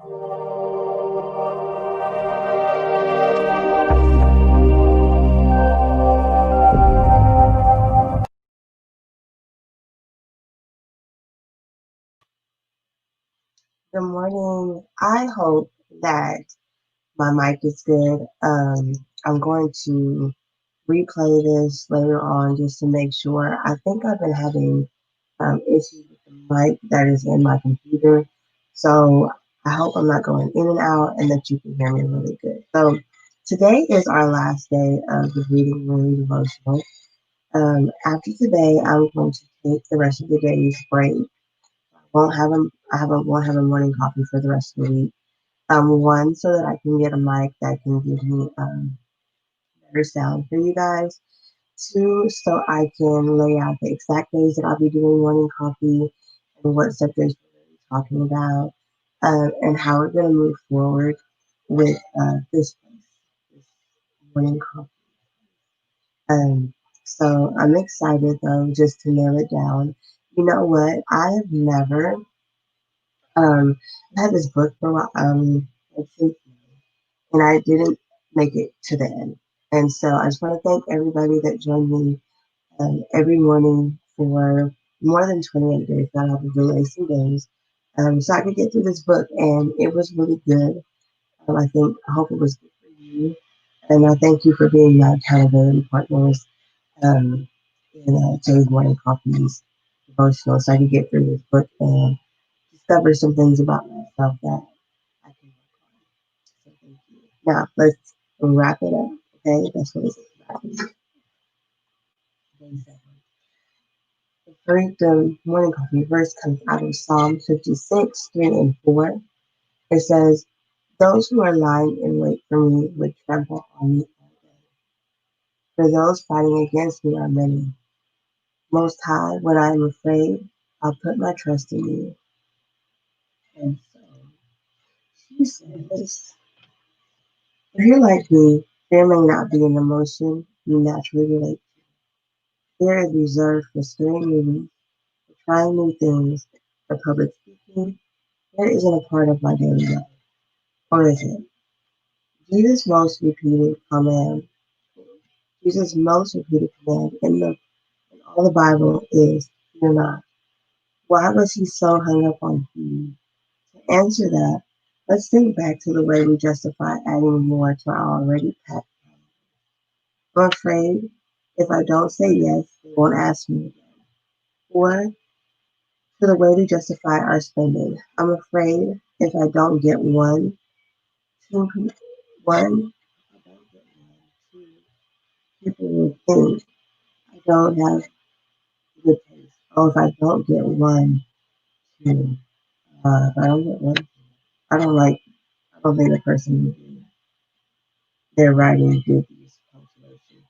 Good morning. I hope that my mic is good. I'm going to replay this later on just to make sure. I think I've been having issues with the mic that is in my computer. So I hope I'm not going in and out and that you can hear me really good. So today is our last day of the Reading Room devotional. After today, I'm going to take the rest of the day's break. Won't have a morning coffee for the rest of the week. One, so that I can get a mic that can give me better sound for you guys. Two, so I can lay out the exact days that I'll be doing morning coffee and what subjects we're going to be talking about, and how we're going to move forward with this morning coffee. So I'm excited though, just to nail it down. You know what? I have never I had this book for a while, since and I didn't make it to the end. And so I just want to thank everybody that joined me every morning for more than 28 days. I had to delay some days so I could get through this book, and it was really good. I hope it was good for you. And I thank you for being my accountability partners in Jay's Morning Coffee's devotional so I could get through this book and discover some things about myself that I can work on. So thank you. Now let's wrap it up. Okay, that's what it's about. The first morning coffee verse comes out of Psalm 56, 3 and 4. It says, "Those who are lying in wait for me would trample on me all day. For those fighting against me are many. Most High, when I am afraid, I'll put my trust in you." And so she says, if you're like me, fear may not be an emotion you naturally relate to. Fear is reserved for scary movies, for trying new things, for public speaking. Fear isn't a part of my daily life. Or is it? Jesus' most repeated command, Jesus' most repeated command in all the Bible is fear not. Why was he so hung up on fear? To answer that, let's think back to the way we justify adding more to our already packed. I'm afraid if I don't say yes, they won't ask me again. Or to the way we justify our spending. I'm afraid if I don't get two people, one, if I don't get one, two people will think I don't have good taste. Oh, if I don't get one, two, if I don't get one, I don't like, I don't think the person would do their writing did these punctuation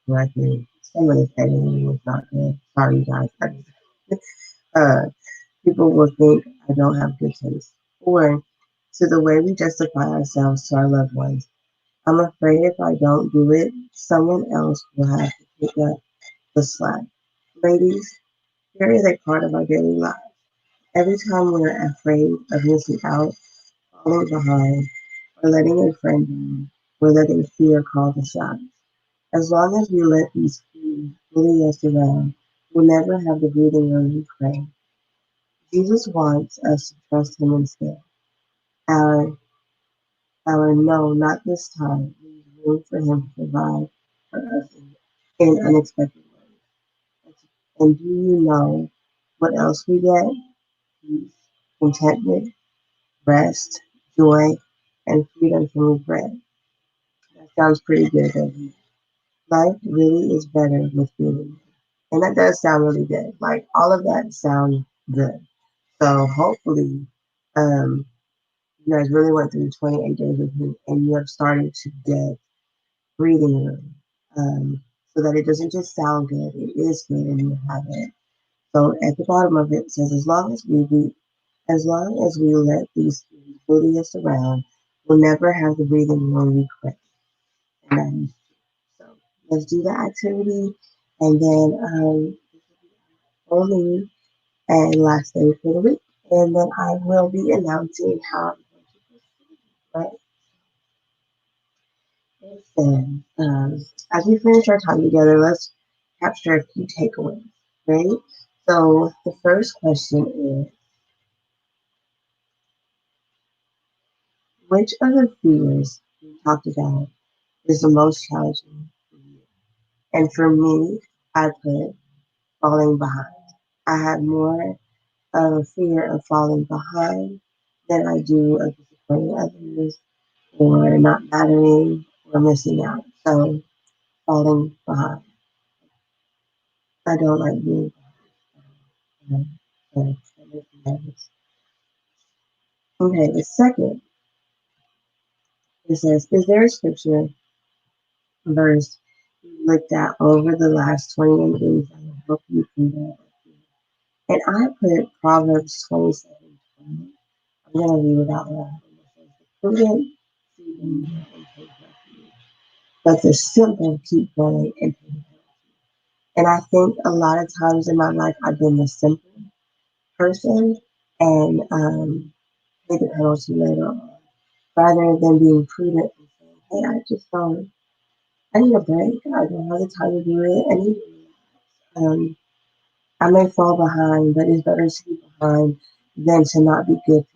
correctly. Some of this editing was not good. Sorry, guys. Uh, People will think I don't have good taste. Or to the way we justify ourselves to our loved ones. I'm afraid if I don't do it, someone else will have to pick up the slack. Ladies, fear is a part of our daily lives. Every time we're afraid of missing out, falling behind, or letting a friend down, we're letting fear call the shots. As long as we let these fears bully us around, we'll never have the breathing room we crave. Jesus wants us to trust him instead. Our, our no, not this time, leaves room for him to provide for us in unexpected ways. And do you know what else we get? Peace, contentment, rest, joy, and freedom from regret. That sounds pretty good, doesn't it? Life really is better with feeling. And that does sound really good. Like all of that sounds good. So hopefully, um, you guys really went through 28 days with me and you have started to get breathing room. So that it doesn't just sound good, it is good and you have it. So at the bottom of it says, as long as we let these things bully us around, we'll never have the breathing room we crave. And that is so. Let's do the activity, and then only and last day for the week. and then I will be announcing how I'm going to proceed. Right? It says, as we finish our time together, let's capture a few takeaways. Right? So the first question is, which of the fears we talked about is the most challenging for you? And for me, I put falling behind. I have more of a fear of falling behind than I do of disappointing others or not mattering or missing out. So falling behind. I don't like being behind. So that makes me nervous. Okay, the second, it says, is there a scripture verse you looked at over the last 21 days that will help you combat it? And I put Proverbs 27:20. I'm going to read it out loud. It says, the prudent see danger and take refuge, but the simple keep going and pay the penalty. And I think a lot of times in my life, I've been the simple person and pay the penalty later on, rather than being prudent and saying, hey, I need a break. I don't have the time to do it. I need to relax. I may fall behind, but it's better to be behind than to not be good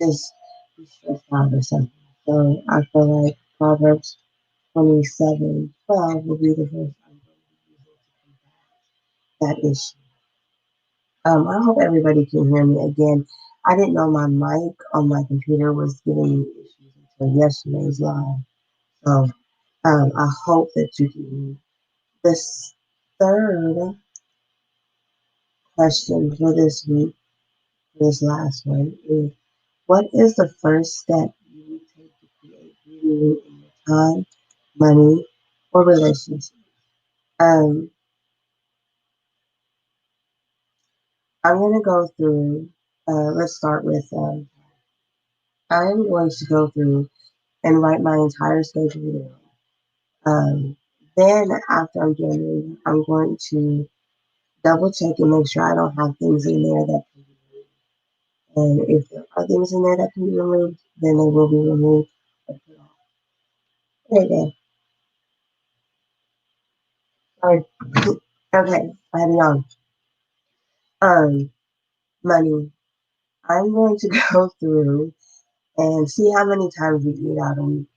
just be stressed out or something. So I feel like Proverbs 27:12 will be the verse I'm going to use to combat that issue. I hope everybody can hear me again. I didn't know my mic on my computer was giving me issues until yesterday's live. So I hope that you can hear me. This third question for this week, for this last one, is what is the first step you would take to create beauty in your time, money, or relationship? Um, I'm going to go through, let's start with, I'm going to go through and write my entire schedule down. Then after I'm done, I'm going to double check and make sure I don't have things in there that can be removed. And if there are things in there that can be removed, then they will be removed or put off. Okay, then. Sorry. Okay, I have it on. Um, money. I'm going to go through and see how many times we eat out a week.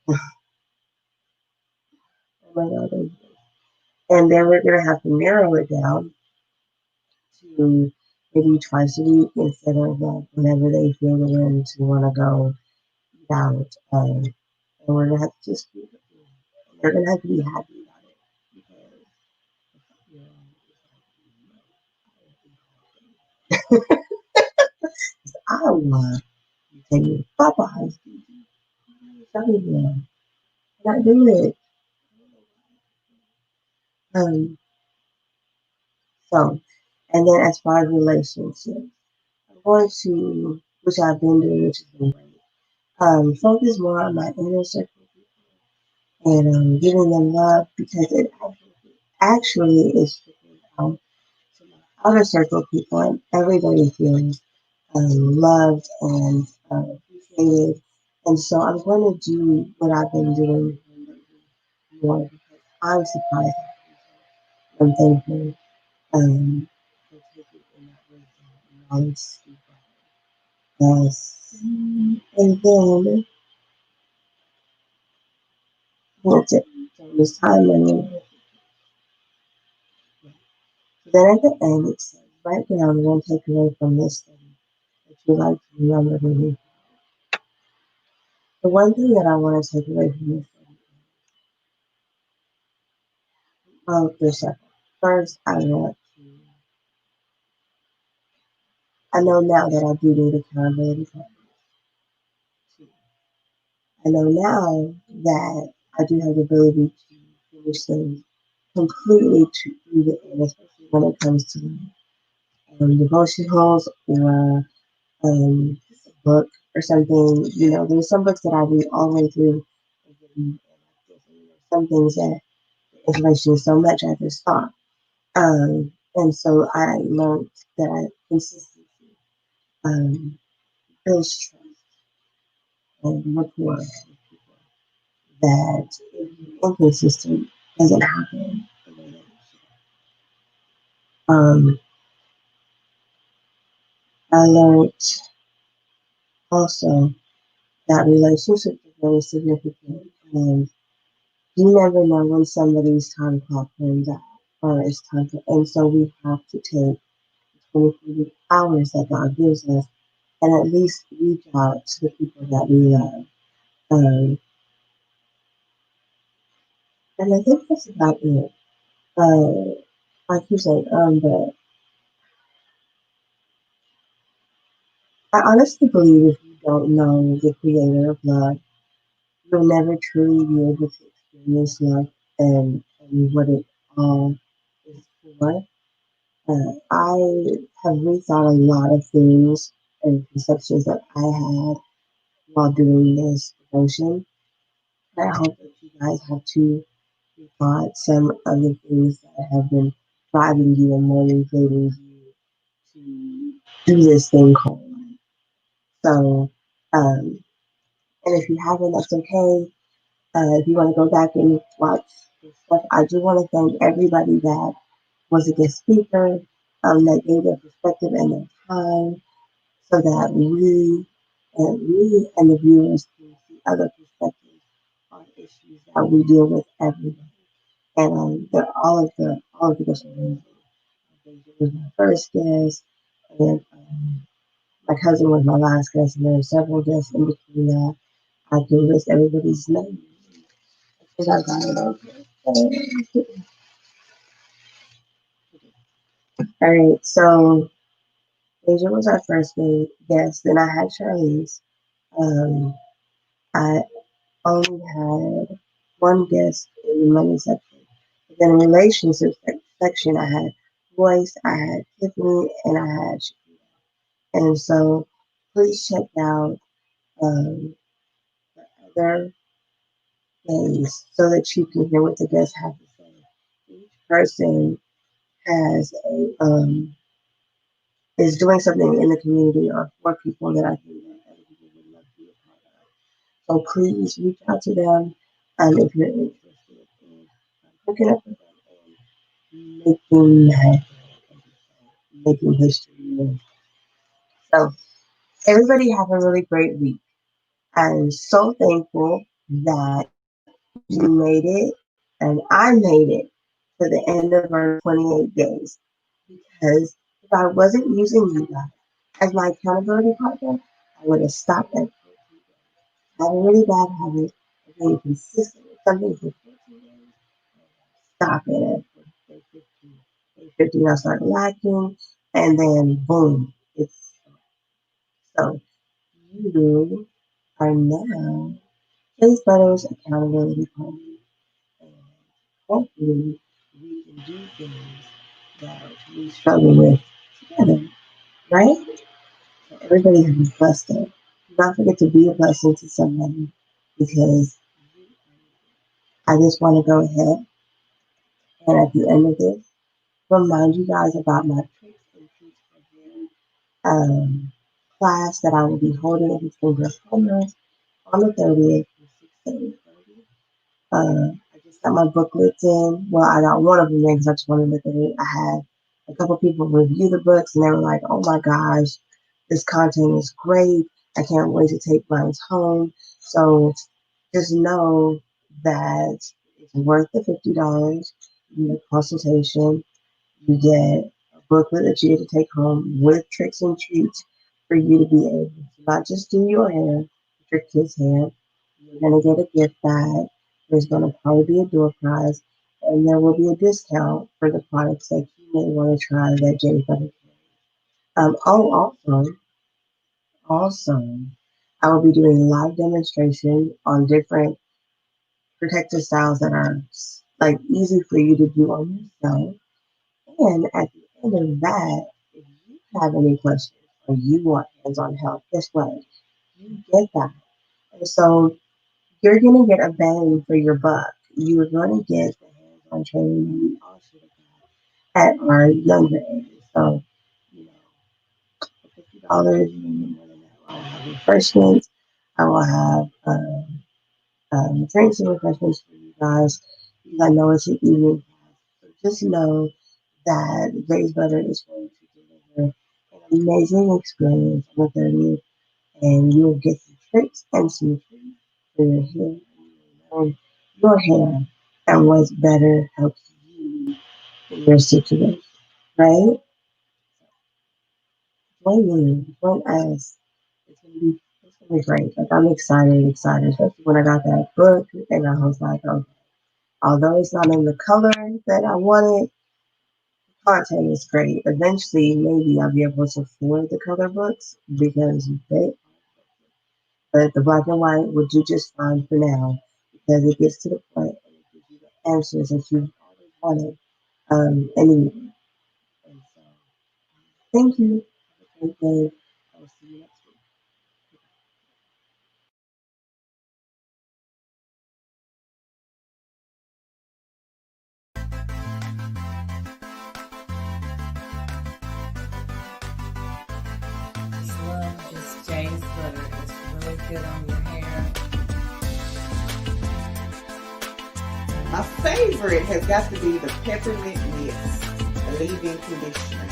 Oh my God. And then we're gonna have to narrow it down to maybe twice a week instead of whenever they feel the wind to want to go eat out. And we're gonna have to just be, they're gonna have to be happy about it because you know, I want to take me to Popeyes. Tell me, not do it. Um, so, and then as far as relationships, I'm going to, which I've been doing, which has been great. Focus more on my inner circle and giving them love because it actually is sticking out to my outer circle people and everybody feels loved and appreciated. And so I'm going to do what I've been doing more because I'm surprised and thankful for taking in that wisdom and knowledge. Yes. And then that's it. So this time and then at the end it says, write down one takeaway from this study that you like to remember to read. The one thing that I want to take away from this study, well, there's several. First, I know now that I do need accountability partners. I know now that I do have the ability to finish things completely through the end, especially when it comes to devotionals or a book or something. You know, there's some books that I read all the way through. And some things that the information is so much I just stop. And so I learned that consistency um, builds trust and rapport with people that if you're inconsistent doesn't happen the way that it should. I learned also that relationships are very significant, and you never know when somebody's time clock runs out or it's time to, and so we have to take 24 hours that God gives us and at least reach out to the people that we love. Um, and I think that's about it. Like you said, but I honestly believe if you don't know the creator of love, you'll never truly be able to experience love and what it all is for. I have rethought a lot of things and conceptions that I had while doing this devotion. I hope that you guys have too rethought some of the things that have been driving you and motivating you to do this thing called life. So, and if you haven't, that's okay. If you want to go back and watch this stuff, I do want to thank everybody that was a guest speaker, that gave their perspective and their time so that we and the viewers can see other perspectives on issues that we deal with every day. And all of the guests were amazing. Deja was my first guest, and my cousin was my last guest, and there were several guests in between that. I can list everybody's name. I think I got it okay. All right, so Deja was our first guest. Then I had Charlize. Um, I only had one guest in the money section. But then in relationship section, I had Royce, I had Tiffany, and I had Shakira. And so please check out the other days so that you can hear what the guests have to say. Each person has is doing something in the community or for people that I think that other people would love to be a part of. So please reach out to them if you're interested in hooking up with them and making history. So everybody have a really great week. I'm so thankful that you made it and I made it to the end of our 28 days because if I wasn't using you guys as my accountability partner, I would have stopped at 14 days. I have a really bad habit of being consistent with something for 14 days. Stop it at day 15. Day 15, I start lacking, and then boom, it's so you are now Chase Butters accountability partner. And hopefully we can do things that we struggle with together, right? So everybody have a blessed day. Do not forget to be a blessing to somebody because I just want to go ahead and at the end of this, remind you guys about my tricks and treats program class that I will be holding at the Chamber of Commerce on the 30th from 6 to 8:30. I just got my booklets in. Well, I got one of them in because I just wanted to look at it. I had a couple people review the books and they were like, oh my gosh, this content is great. I can't wait to take mine home. So just know that it's worth the $50. You get a consultation. You get a booklet that you get to take home with tricks and treats for you to be able to not just do your hair, but your kids' hair. You're going to get a gift bag. There's going to probably be a door prize, and there will be a discount for the products that you may want to try that Jay Butter carries. Also, I will be doing a live demonstration on different protective styles that are like easy for you to do on yourself. And at the end of that, if you have any questions or you want hands-on help, guess what? You get that. And so you're going to get a bang for your buck. You're going to get the hands-on training we all should have had at our younger age. So, you know, for $50, $100 in the morning. I will have refreshments. I will have drinks and refreshments for you guys because I know it's an evening class. So just know that Jay's Butter is going to deliver an amazing experience on the 30th, and you'll get some tricks and some treats for your hair. And your hair and what's better helps you in your situation, right? Join me, join us. It's gonna be great. Like I'm excited, especially when I got that book and I was like, okay, although it's not in the color that I wanted, content is great. Eventually, maybe I'll be able to afford the color books because they, but the black and white will do just fine for now because it gets to the point and it gives you the answers that you've always wanted. Anyway, and so thank you. Have a great day. I will see you next week. Just love just Jay's butter. It's really good on your hair. My favorite has got to be the peppermint mist leave-in conditioner.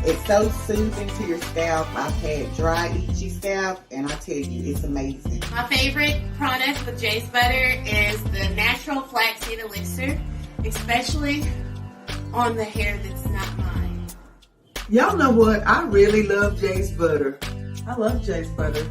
It's so soothing to your scalp. I've had dry, itchy scalp, and I tell you, it's amazing. My favorite product with Jay's Butter is the natural flaxseed elixir, especially on the hair that's not mine. Y'all know what? I really love Jay's Butter. I love Jay's Butter.